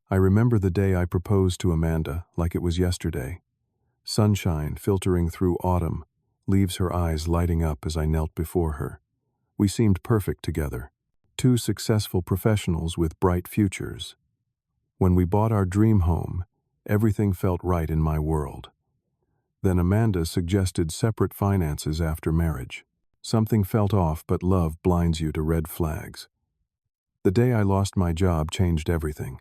I remember the day I proposed to Amanda like it was yesterday. Sunshine filtering through autumn, leaves her eyes lighting up as I knelt before her. We seemed perfect together, two successful professionals with bright futures. When we bought our dream home, everything felt right in my world. Then Amanda suggested separate finances after marriage. Something felt off, but love blinds you to red flags. The day I lost my job changed everything.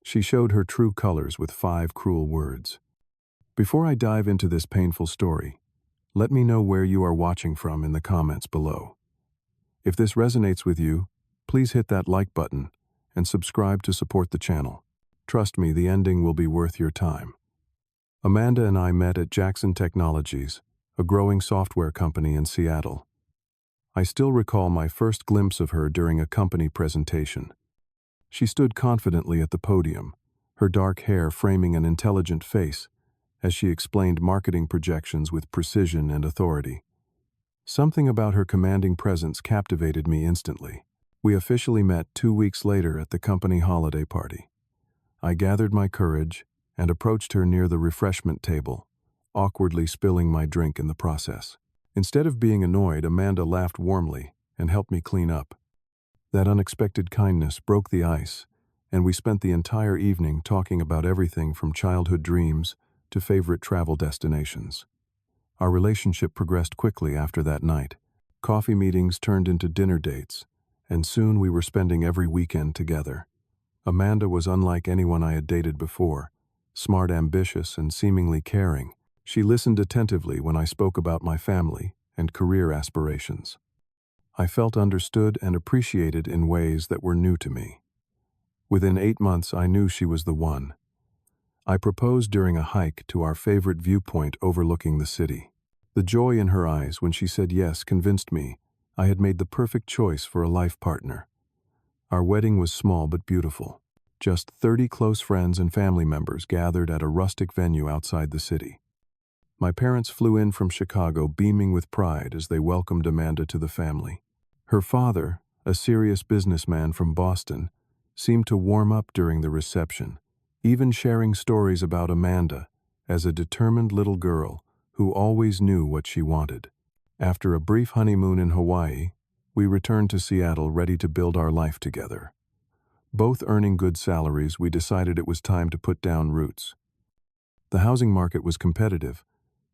She showed her true colors with 5 cruel words. Before I dive into this painful story, let me know where you are watching from in the comments below. If this resonates with you, please hit that like button and subscribe to support the channel. Trust me, the ending will be worth your time. Amanda and I met at Jackson Technologies, a growing software company in Seattle. I still recall my first glimpse of her during a company presentation. She stood confidently at the podium, her dark hair framing an intelligent face, as she explained marketing projections with precision and authority. Something about her commanding presence captivated me instantly. We officially met 2 weeks later at the company holiday party. I gathered my courage and approached her near the refreshment table, awkwardly spilling my drink in the process. Instead of being annoyed, Amanda laughed warmly and helped me clean up. That unexpected kindness broke the ice, and we spent the entire evening talking about everything from childhood dreams to favorite travel destinations. Our relationship progressed quickly after that night. Coffee meetings turned into dinner dates, and soon we were spending every weekend together. Amanda was unlike anyone I had dated before, smart, ambitious, and seemingly caring. She listened attentively when I spoke about my family and career aspirations. I felt understood and appreciated in ways that were new to me. Within 8 months, I knew she was the one. I proposed during a hike to our favorite viewpoint overlooking the city. The joy in her eyes when she said yes convinced me I had made the perfect choice for a life partner. Our wedding was small but beautiful. Just 30 close friends and family members gathered at a rustic venue outside the city. My parents flew in from Chicago beaming with pride as they welcomed Amanda to the family. Her father, a serious businessman from Boston, seemed to warm up during the reception, even sharing stories about Amanda as a determined little girl who always knew what she wanted. After a brief honeymoon in Hawaii, we returned to Seattle ready to build our life together. Both earning good salaries, we decided it was time to put down roots. The housing market was competitive,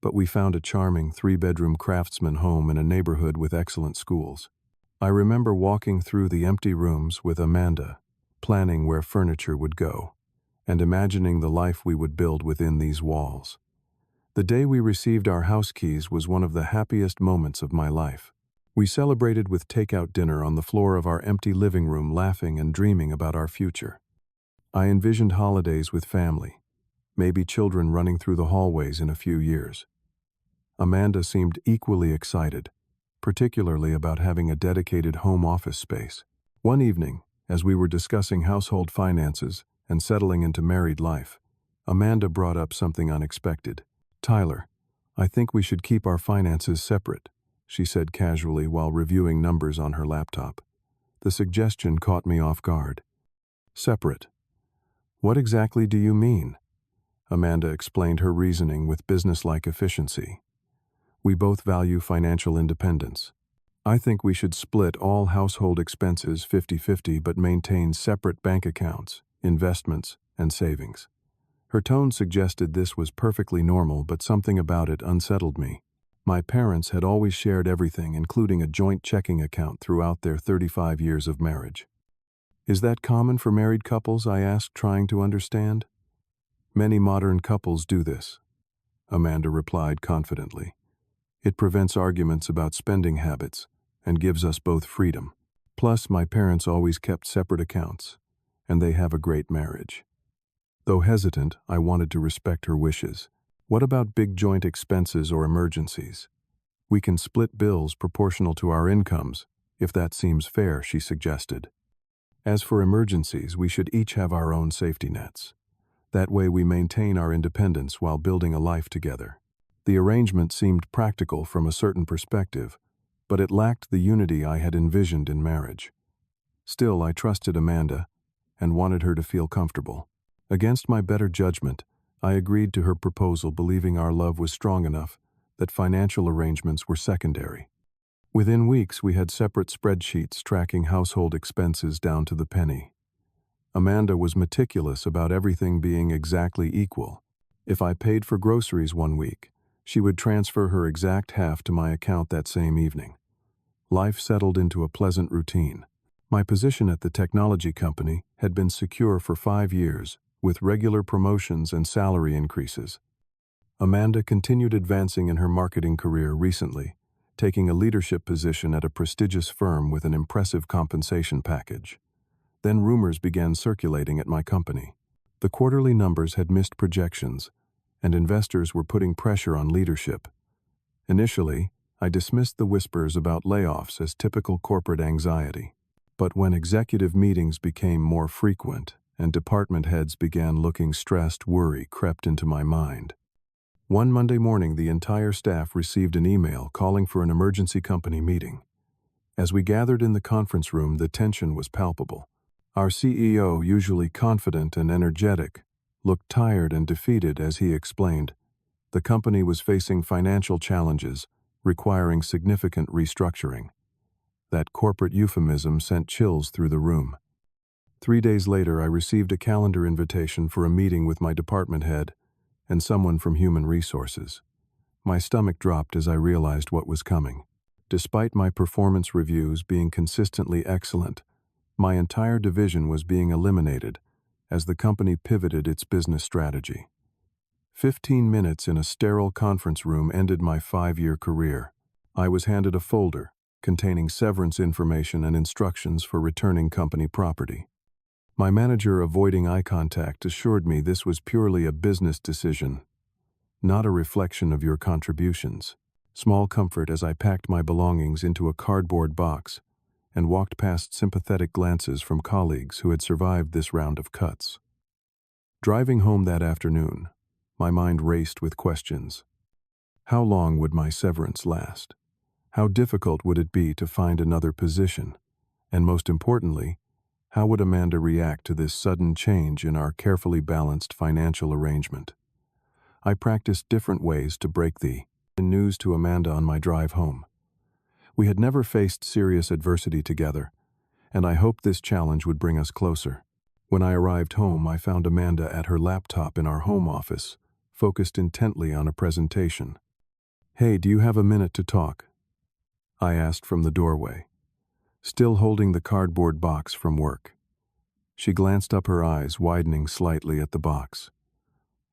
but we found a charming 3-bedroom craftsman home in a neighborhood with excellent schools. I remember walking through the empty rooms with Amanda, planning where furniture would go, and imagining the life we would build within these walls. The day we received our house keys was one of the happiest moments of my life. We celebrated with takeout dinner on the floor of our empty living room, laughing and dreaming about our future. I envisioned holidays with family, maybe children running through the hallways in a few years. Amanda seemed equally excited, particularly about having a dedicated home office space. One evening, as we were discussing household finances and settling into married life, Amanda brought up something unexpected. "Tyler, I think we should keep our finances separate," she said casually while reviewing numbers on her laptop. The suggestion caught me off guard. "Separate? What exactly do you mean?" Amanda explained her reasoning with businesslike efficiency. "We both value financial independence. I think we should split all household expenses 50-50 but maintain separate bank accounts, investments, and savings." Her tone suggested this was perfectly normal, but something about it unsettled me. My parents had always shared everything, including a joint checking account, throughout their 35 years of marriage. "Is that common for married couples?" I asked, trying to understand. "Many modern couples do this," Amanda replied confidently. "It prevents arguments about spending habits and gives us both freedom. Plus, my parents always kept separate accounts, and they have a great marriage." Though hesitant, I wanted to respect her wishes. "What about big joint expenses or emergencies?" "We can split bills proportional to our incomes, if that seems fair," she suggested. "As for emergencies, we should each have our own safety nets. That way we maintain our independence while building a life together." The arrangement seemed practical from a certain perspective, but it lacked the unity I had envisioned in marriage. Still, I trusted Amanda and wanted her to feel comfortable. Against my better judgment, I agreed to her proposal, believing our love was strong enough that financial arrangements were secondary. Within weeks, we had separate spreadsheets tracking household expenses down to the penny. Amanda was meticulous about everything being exactly equal. If I paid for groceries one week, she would transfer her exact half to my account that same evening. Life settled into a pleasant routine. My position at the technology company had been secure for 5 years, with regular promotions and salary increases. Amanda continued advancing in her marketing career recently, taking a leadership position at a prestigious firm with an impressive compensation package. Then rumors began circulating at my company. The quarterly numbers had missed projections, and investors were putting pressure on leadership. Initially, I dismissed the whispers about layoffs as typical corporate anxiety. But when executive meetings became more frequent and department heads began looking stressed, worry crept into my mind. One Monday morning, the entire staff received an email calling for an emergency company meeting. As we gathered in the conference room, the tension was palpable. Our CEO, usually confident and energetic, looked tired and defeated as he explained. The company was facing financial challenges, requiring significant restructuring. That corporate euphemism sent chills through the room. 3 days later, I received a calendar invitation for a meeting with my department head and someone from Human Resources. My stomach dropped as I realized what was coming. Despite my performance reviews being consistently excellent, my entire division was being eliminated as the company pivoted its business strategy. 15 minutes in a sterile conference room ended my 5-year career. I was handed a folder containing severance information and instructions for returning company property. My manager, avoiding eye contact, assured me this was purely a business decision, not a reflection of your contributions. Small comfort as I packed my belongings into a cardboard box and walked past sympathetic glances from colleagues who had survived this round of cuts. Driving home that afternoon, my mind raced with questions. How long would my severance last? How difficult would it be to find another position? And most importantly, how would Amanda react to this sudden change in our carefully balanced financial arrangement? I practiced different ways to break the news to Amanda on my drive home. We had never faced serious adversity together, and I hoped this challenge would bring us closer. When I arrived home, I found Amanda at her laptop in our home office, focused intently on a presentation. "Hey, do you have a minute to talk?" I asked from the doorway, still holding the cardboard box from work. She glanced up, her eyes widening slightly at the box.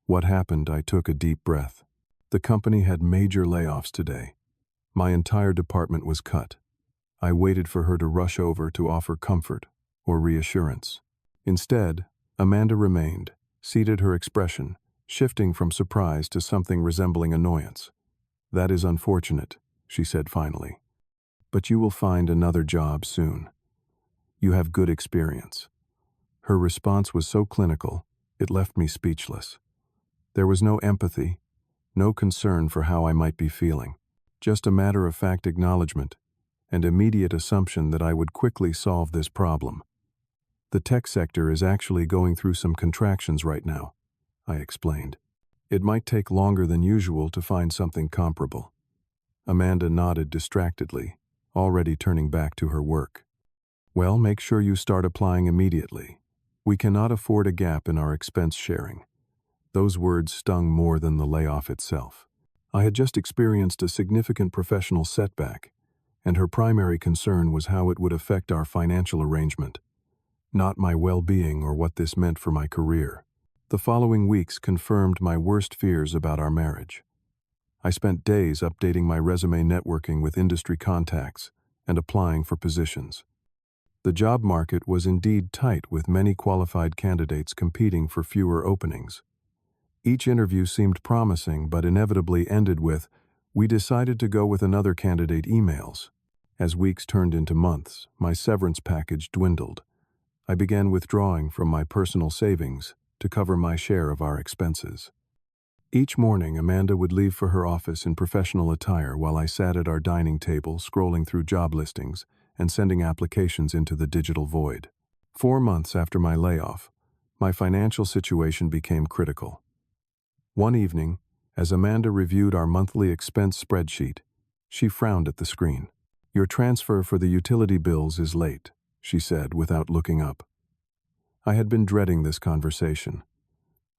What happened? I took a deep breath. The company had major layoffs today. My entire department was cut. I waited for her to rush over to offer comfort or reassurance. Instead, Amanda remained, seated, her expression shifting from surprise to something resembling annoyance. "That is unfortunate," she said finally. "But you will find another job soon. You have good experience." Her response was so clinical, it left me speechless. There was no empathy, no concern for how I might be feeling, just a matter-of-fact acknowledgement and immediate assumption that I would quickly solve this problem. "The tech sector is actually going through some contractions right now," I explained. "It might take longer than usual to find something comparable." Amanda nodded distractedly, already turning back to her work. "Well, make sure you start applying immediately. We cannot afford a gap in our expense sharing." Those words stung more than the layoff itself. I had just experienced a significant professional setback, and her primary concern was how it would affect our financial arrangement, not my well-being or what this meant for my career. The following weeks confirmed my worst fears about our marriage. I spent days updating my resume, networking with industry contacts, and applying for positions. The job market was indeed tight, with many qualified candidates competing for fewer openings. Each interview seemed promising, but inevitably ended with, "We decided to go with another candidate" emails. As weeks turned into months, my severance package dwindled. I began withdrawing from my personal savings to cover my share of our expenses. Each morning, Amanda would leave for her office in professional attire while I sat at our dining table, scrolling through job listings and sending applications into the digital void. 4 months after my layoff, My financial situation became critical. One evening, as Amanda reviewed our monthly expense spreadsheet, she frowned at the screen. "Your transfer for the utility bills is late," she said without looking up. I had been dreading this conversation.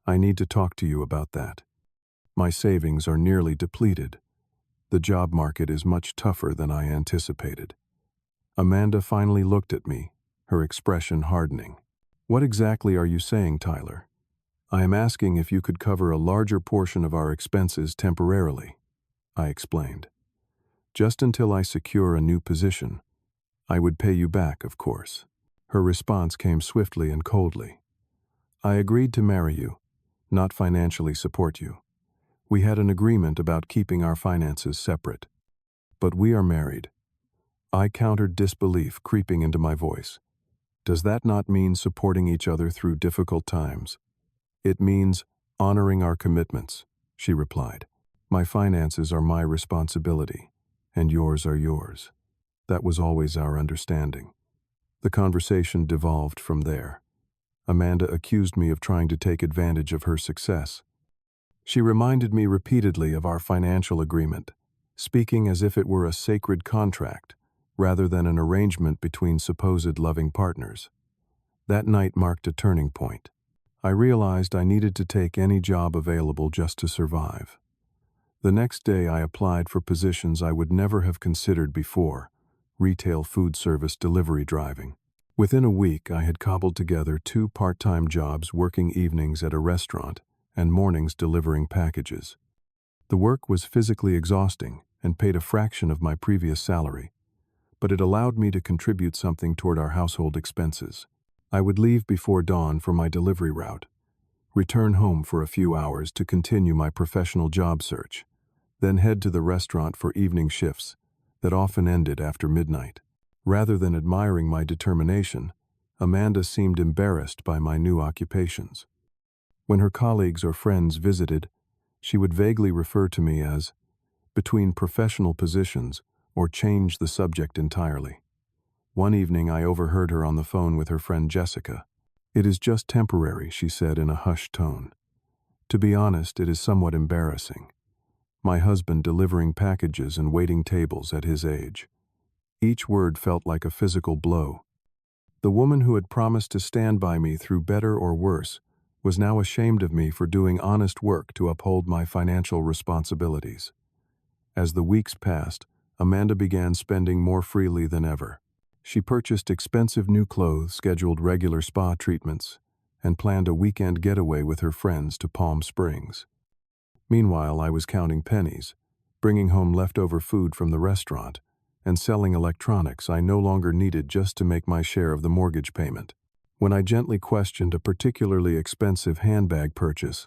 "I need to talk to you about that. My savings are nearly depleted. The job market is much tougher than I anticipated." Amanda finally looked at me, her expression hardening. "What exactly are you saying, Tyler?" "I am asking if you could cover a larger portion of our expenses temporarily," I explained. "Just until I secure a new position. I would pay you back, of course." Her response came swiftly and coldly. "I agreed to marry you, not financially support you. We had an agreement about keeping our finances separate. But we are married." I countered, disbelief creeping into my voice. "Does that not mean supporting each other through difficult times?" "It means honoring our commitments," she replied. "My finances are my responsibility, and yours are yours. That was always our understanding." The conversation devolved from there. Amanda accused me of trying to take advantage of her success. She reminded me repeatedly of our financial agreement, speaking as if it were a sacred contract, rather than an arrangement between supposed loving partners. That night marked a turning point. I realized I needed to take any job available just to survive. The next day I applied for positions I would never have considered before: retail food service delivery driving. Within a week I had cobbled together 2 part-time jobs, working evenings at a restaurant and mornings delivering packages. The work was physically exhausting and paid a fraction of my previous salary, but it allowed me to contribute something toward our household expenses. I would leave before dawn for my delivery route, return home for a few hours to continue my professional job search, then head to the restaurant for evening shifts that often ended after midnight. Rather than admiring my determination, Amanda seemed embarrassed by my new occupations. When her colleagues or friends visited, she would vaguely refer to me as between professional positions or change the subject entirely. One evening I overheard her on the phone with her friend Jessica. "It is just temporary," she said in a hushed tone. "To be honest, it is somewhat embarrassing. My husband delivering packages and waiting tables at his age." Each word felt like a physical blow. The woman who had promised to stand by me through better or worse was now ashamed of me for doing honest work to uphold my financial responsibilities. As the weeks passed, Amanda began spending more freely than ever. She purchased expensive new clothes, scheduled regular spa treatments, and planned a weekend getaway with her friends to Palm Springs. Meanwhile, I was counting pennies, bringing home leftover food from the restaurant, and selling electronics I no longer needed just to make my share of the mortgage payment. When I gently questioned a particularly expensive handbag purchase,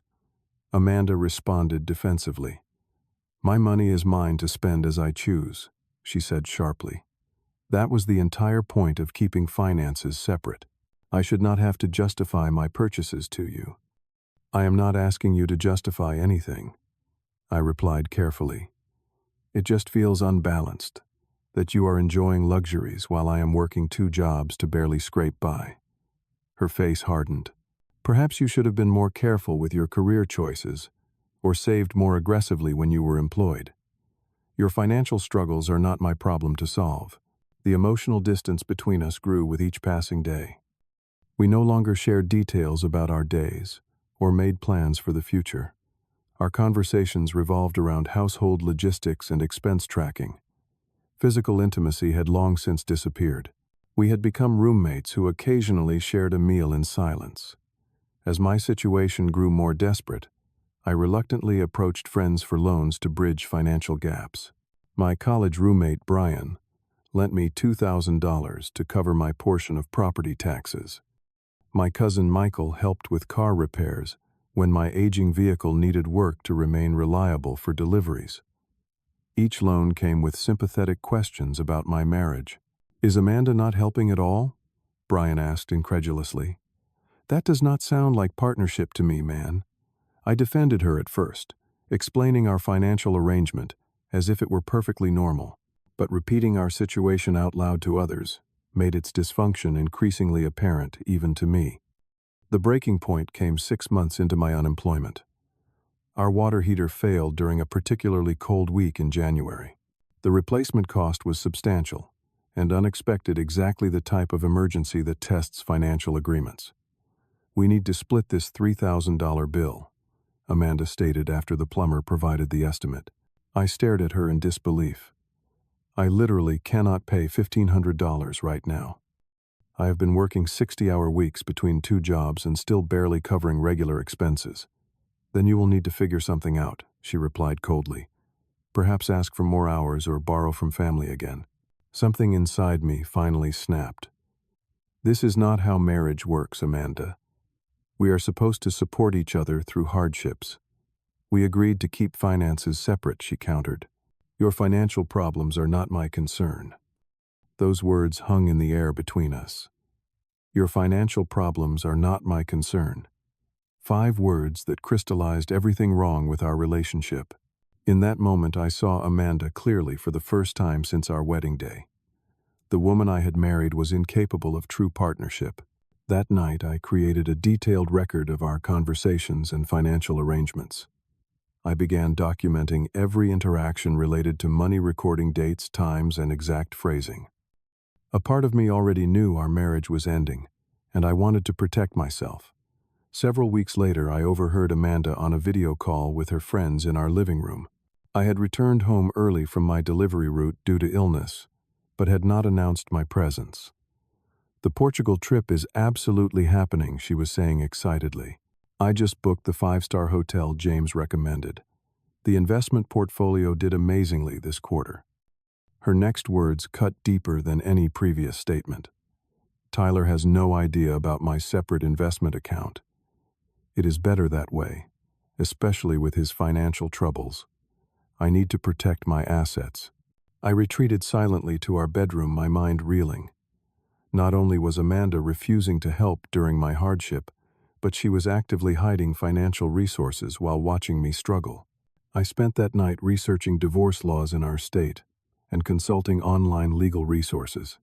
Amanda responded defensively. "My money is mine to spend as I choose," she said sharply. That was the entire point of keeping finances separate. "I should not have to justify my purchases to you." "I am not asking you to justify anything," I replied carefully. "It just feels unbalanced, that you are enjoying luxuries while I am working 2 jobs to barely scrape by." Her face hardened. "Perhaps you should have been more careful with your career choices, or saved more aggressively when you were employed. Your financial struggles are not my problem to solve." The emotional distance between us grew with each passing day. We no longer shared details about our days, or made plans for the future. Our conversations revolved around household logistics and expense tracking. Physical intimacy had long since disappeared. We had become roommates who occasionally shared a meal in silence. As my situation grew more desperate, I reluctantly approached friends for loans to bridge financial gaps. My college roommate, Brian, lent me $2,000 to cover my portion of property taxes. My cousin Michael helped with car repairs when my aging vehicle needed work to remain reliable for deliveries. Each loan came with sympathetic questions about my marriage. "Is Amanda not helping at all?" Brian asked incredulously. "That does not sound like partnership to me, man." I defended her at first, explaining our financial arrangement as if it were perfectly normal, but repeating our situation out loud to others made its dysfunction increasingly apparent even to me. The breaking point came 6 months into my unemployment. Our water heater failed during a particularly cold week in January. The replacement cost was substantial and unexpected, exactly the type of emergency that tests financial agreements. "We need to split this $3,000 bill," Amanda stated after the plumber provided the estimate. I stared at her in disbelief. "I literally cannot pay $1,500 right now. I have been working 60-hour weeks between 2 jobs and still barely covering regular expenses." "Then you will need to figure something out," she replied coldly. "Perhaps ask for more hours or borrow from family again." Something inside me finally snapped. "This is not how marriage works, Amanda. We are supposed to support each other through hardships." "We agreed to keep finances separate," she countered. "Your financial problems are not my concern." Those words hung in the air between us. "Your financial problems are not my concern." 5 words that crystallized everything wrong with our relationship. In that moment, I saw Amanda clearly for the first time since our wedding day. The woman I had married was incapable of true partnership. That night, I created a detailed record of our conversations and financial arrangements. I began documenting every interaction related to money, recording dates, times, and exact phrasing. A part of me already knew our marriage was ending, and I wanted to protect myself. Several weeks later, I overheard Amanda on a video call with her friends in our living room. I had returned home early from my delivery route due to illness, but had not announced my presence. "The Portugal trip is absolutely happening," she was saying excitedly. "I just booked the 5-star hotel James recommended. The investment portfolio did amazingly this quarter." Her next words cut deeper than any previous statement. "Tyler has no idea about my separate investment account. It is better that way, especially with his financial troubles. I need to protect my assets." I retreated silently to our bedroom, my mind reeling. Not only was Amanda refusing to help during my hardship, but she was actively hiding financial resources while watching me struggle. I spent that night researching divorce laws in our state and consulting online legal resources.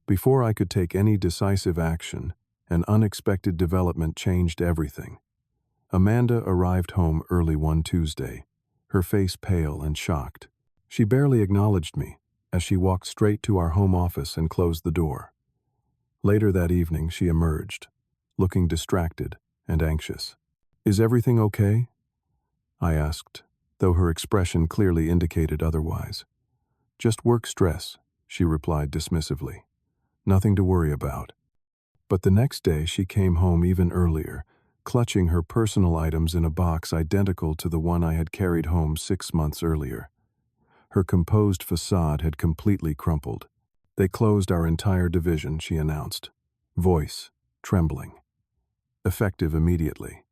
Before I could take any decisive action, an unexpected development changed everything. Amanda arrived home early one Tuesday, her face pale and shocked. She barely acknowledged me as she walked straight to our home office and closed the door. Later that evening, she emerged, looking distracted and anxious. "Is everything okay?" I asked, though her expression clearly indicated otherwise. "Just work stress," she replied dismissively. "Nothing to worry about." But the next day she came home even earlier, clutching her personal items in a box identical to the one I had carried home 6 months earlier. Her composed facade had completely crumpled. "They closed our entire division," she announced, voice trembling. "Effective immediately.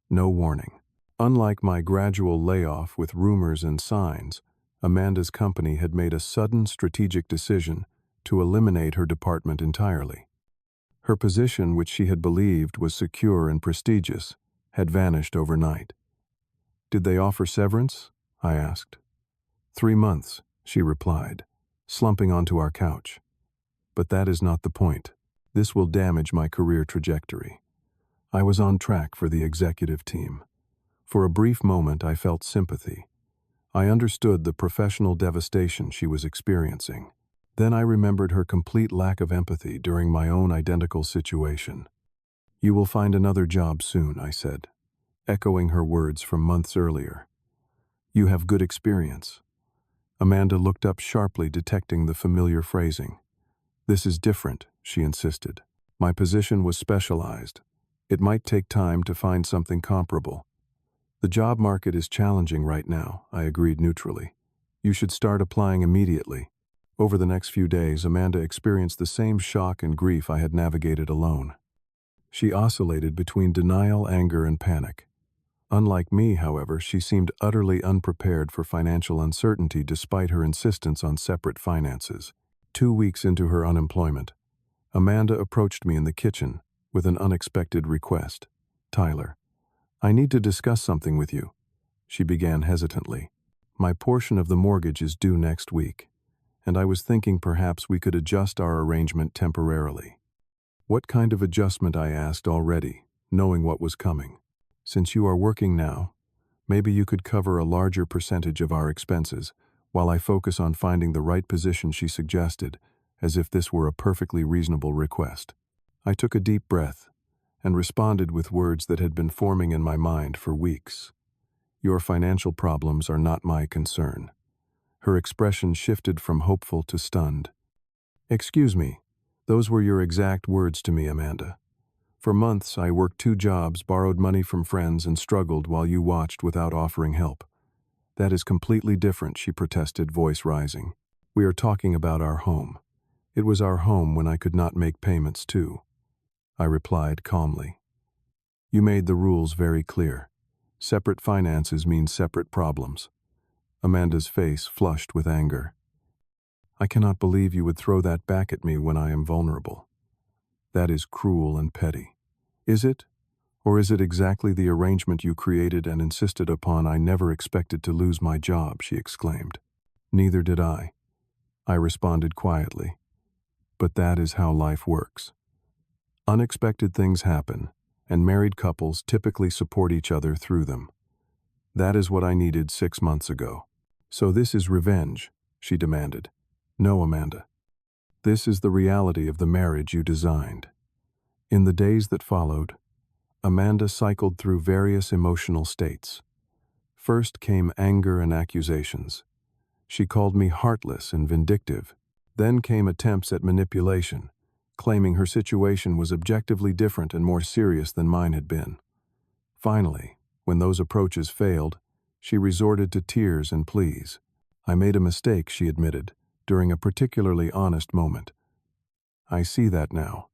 No warning." Unlike my gradual layoff with rumors and signs, Amanda's company had made a sudden strategic decision to eliminate her department entirely. Her position, which she had believed was secure and prestigious, had vanished overnight. "Did they offer severance?" I asked. 3 months, she replied, slumping onto our couch. "But that is not the point. This will damage my career trajectory." I was on track for the executive team. For a brief moment, I felt sympathy. I understood the professional devastation she was experiencing. Then I remembered her complete lack of empathy during my own identical situation. "You will find another job soon," I said, echoing her words from months earlier. "You have good experience." Amanda looked up sharply, detecting the familiar phrasing. "This is different," she insisted. "My position was specialized. It might take time to find something comparable." "The job market is challenging right now," I agreed neutrally. "You should start applying immediately." Over the next few days, Amanda experienced the same shock and grief I had navigated alone. She oscillated between denial, anger, and panic. Unlike me, however, she seemed utterly unprepared for financial uncertainty despite her insistence on separate finances. 2 weeks into her unemployment, Amanda approached me in the kitchen with an unexpected request. "Tyler, I need to discuss something with you," she began hesitantly. "My portion of the mortgage is due next week, and I was thinking perhaps we could adjust our arrangement temporarily." "What kind of adjustment?" I asked, already knowing what was coming. Since you are working now, maybe you could cover a larger percentage of our expenses while I focus on finding the right position, she suggested, as if this were a perfectly reasonable request. I took a deep breath and responded with words that had been forming in my mind for weeks. Your financial problems are not my concern. Her expression shifted from hopeful to stunned. Excuse me, those were your exact words to me, Amanda. For months, I worked 2 jobs, borrowed money from friends, and struggled while you watched without offering help. That is completely different, she protested, voice rising. We are talking about our home. It was our home when I could not make payments too. I replied calmly. You made the rules very clear. Separate finances mean separate problems. Amanda's face flushed with anger. I cannot believe you would throw that back at me when I am vulnerable. That is cruel and petty. Is it? Or is it exactly the arrangement you created and insisted upon? I never expected to lose my job, she exclaimed. Neither did I responded quietly. But that is how life works. Unexpected things happen, and married couples typically support each other through them. That is what I needed 6 months ago. So this is revenge, she demanded. No, Amanda. This is the reality of the marriage you designed. In the days that followed, Amanda cycled through various emotional states. First came anger and accusations. She called me heartless and vindictive. Then came attempts at manipulation, claiming her situation was objectively different and more serious than mine had been. Finally, when those approaches failed, she resorted to tears and pleas. I made a mistake, she admitted, during a particularly honest moment. I see that now.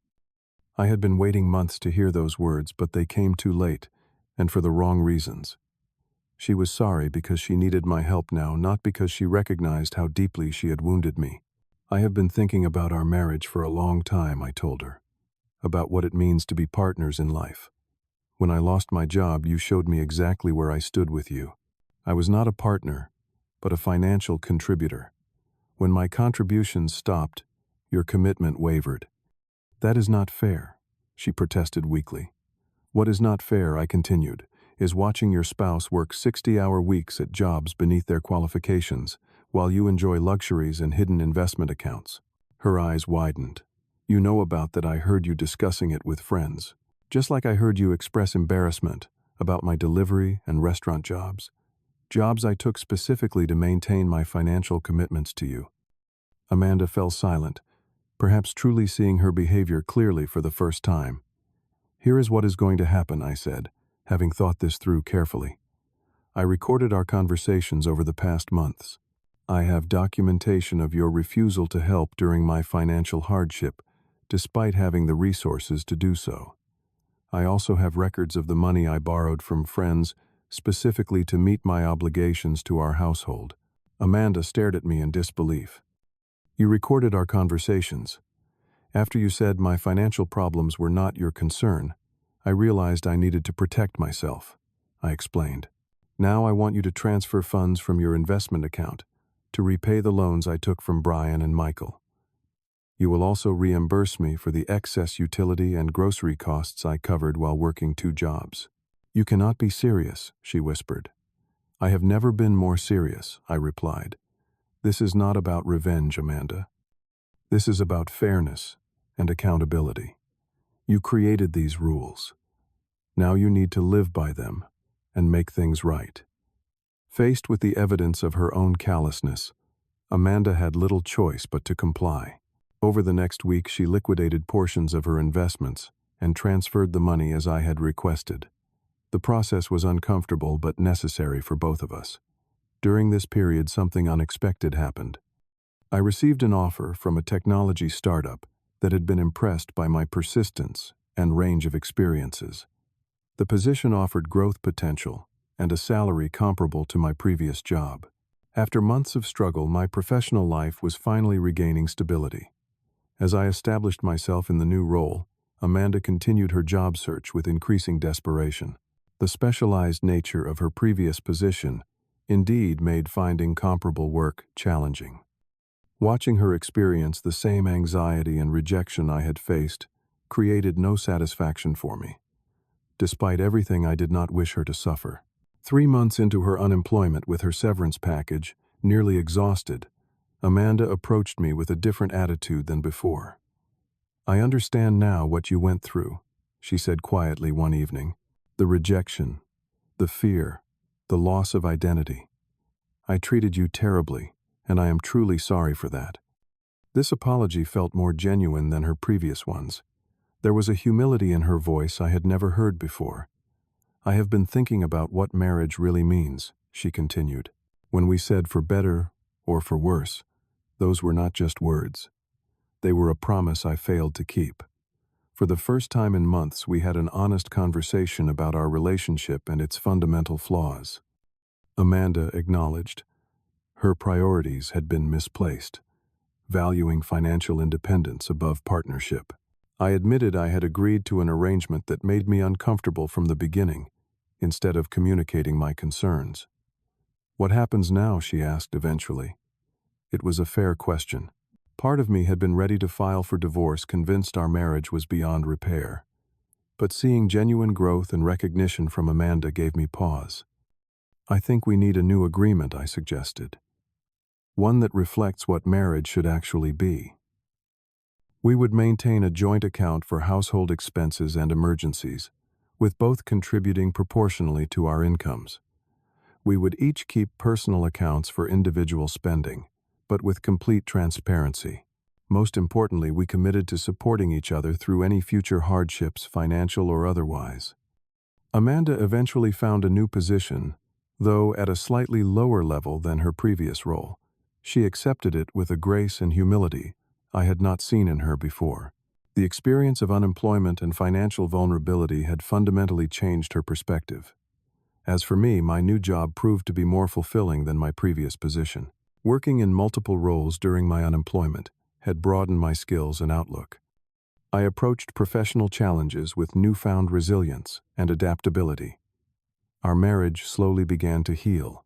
I had been waiting months to hear those words, but they came too late, and for the wrong reasons. She was sorry because she needed my help now, not because she recognized how deeply she had wounded me. I have been thinking about our marriage for a long time, I told her, about what it means to be partners in life. When I lost my job, you showed me exactly where I stood with you. I was not a partner, but a financial contributor. When my contributions stopped, your commitment wavered. That is not fair, she protested weakly. What is not fair, I continued, is watching your spouse work 60-hour weeks at jobs beneath their qualifications, while you enjoy luxuries and hidden investment accounts. Her eyes widened. You know about that. I heard you discussing it with friends. Just like I heard you express embarrassment about my delivery and restaurant jobs. Jobs I took specifically to maintain my financial commitments to you. Amanda fell silent, perhaps truly seeing her behavior clearly for the first time. Here is what is going to happen, I said, having thought this through carefully. I recorded our conversations over the past months. I have documentation of your refusal to help during my financial hardship, despite having the resources to do so. I also have records of the money I borrowed from friends specifically to meet my obligations to our household. Amanda stared at me in disbelief. You recorded our conversations. After you said my financial problems were not your concern, I realized I needed to protect myself, I explained. Now I want you to transfer funds from your investment account to repay the loans I took from Brian and Michael. You will also reimburse me for the excess utility and grocery costs I covered while working 2 jobs. You cannot be serious, she whispered. I have never been more serious, I replied. This is not about revenge, Amanda. This is about fairness and accountability. You created these rules. Now you need to live by them and make things right. Faced with the evidence of her own callousness, Amanda had little choice but to comply. Over the next week, she liquidated portions of her investments and transferred the money as I had requested. The process was uncomfortable but necessary for both of us. During this period, something unexpected happened. I received an offer from a technology startup that had been impressed by my persistence and range of experiences. The position offered growth potential and a salary comparable to my previous job. After months of struggle, my professional life was finally regaining stability. As I established myself in the new role, Amanda continued her job search with increasing desperation. The specialized nature of her previous position indeed made finding comparable work challenging. Watching her experience the same anxiety and rejection I had faced created no satisfaction for me. Despite everything, I did not wish her to suffer. 3 months into her unemployment with her severance package, nearly exhausted, Amanda approached me with a different attitude than before. "I understand now what you went through," she said quietly one evening. "The rejection, the fear, the loss of identity. I treated you terribly, and I am truly sorry for that." This apology felt more genuine than her previous ones. There was a humility in her voice I had never heard before. "I have been thinking about what marriage really means," she continued. "When we said for better or for worse, those were not just words. They were a promise I failed to keep." For the first time in months, we had an honest conversation about our relationship and its fundamental flaws. Amanda acknowledged her priorities had been misplaced, valuing financial independence above partnership. I admitted I had agreed to an arrangement that made me uncomfortable from the beginning, instead of communicating my concerns. "What happens now?" she asked eventually. It was a fair question. Part of me had been ready to file for divorce, convinced our marriage was beyond repair. But seeing genuine growth and recognition from Amanda gave me pause. "I think we need a new agreement," I suggested. "One that reflects what marriage should actually be. We would maintain a joint account for household expenses and emergencies, with both contributing proportionally to our incomes. We would each keep personal accounts for individual spending, but with complete transparency. Most importantly, we committed to supporting each other through any future hardships, financial or otherwise." Amanda eventually found a new position, though at a slightly lower level than her previous role. She accepted it with a grace and humility I had not seen in her before. The experience of unemployment and financial vulnerability had fundamentally changed her perspective. As for me, my new job proved to be more fulfilling than my previous position. Working in multiple roles during my unemployment had broadened my skills and outlook. I approached professional challenges with newfound resilience and adaptability. Our marriage slowly began to heal.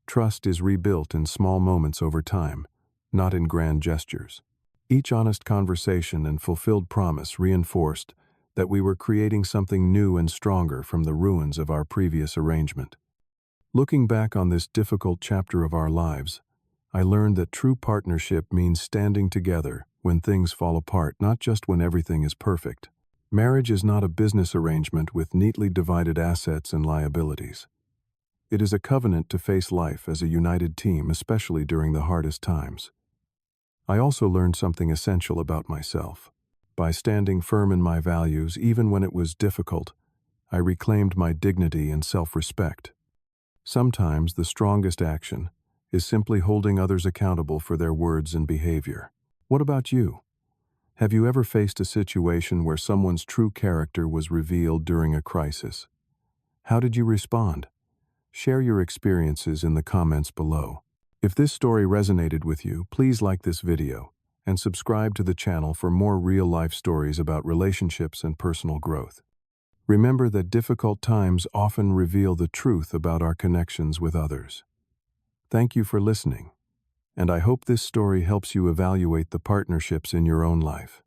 Trust is rebuilt in small moments over time, not in grand gestures. Each honest conversation and fulfilled promise reinforced that we were creating something new and stronger from the ruins of our previous arrangement. Looking back on this difficult chapter of our lives, I learned that true partnership means standing together when things fall apart, not just when everything is perfect. Marriage is not a business arrangement with neatly divided assets and liabilities. It is a covenant to face life as a united team, especially during the hardest times. I also learned something essential about myself. By standing firm in my values, even when it was difficult, I reclaimed my dignity and self-respect. Sometimes the strongest action is simply holding others accountable for their words and behavior. What about you? Have you ever faced a situation where someone's true character was revealed during a crisis? How did you respond? Share your experiences in the comments below. If this story resonated with you, please like this video and subscribe to the channel for more real-life stories about relationships and personal growth. Remember that difficult times often reveal the truth about our connections with others. Thank you for listening, and I hope this story helps you evaluate the partnerships in your own life.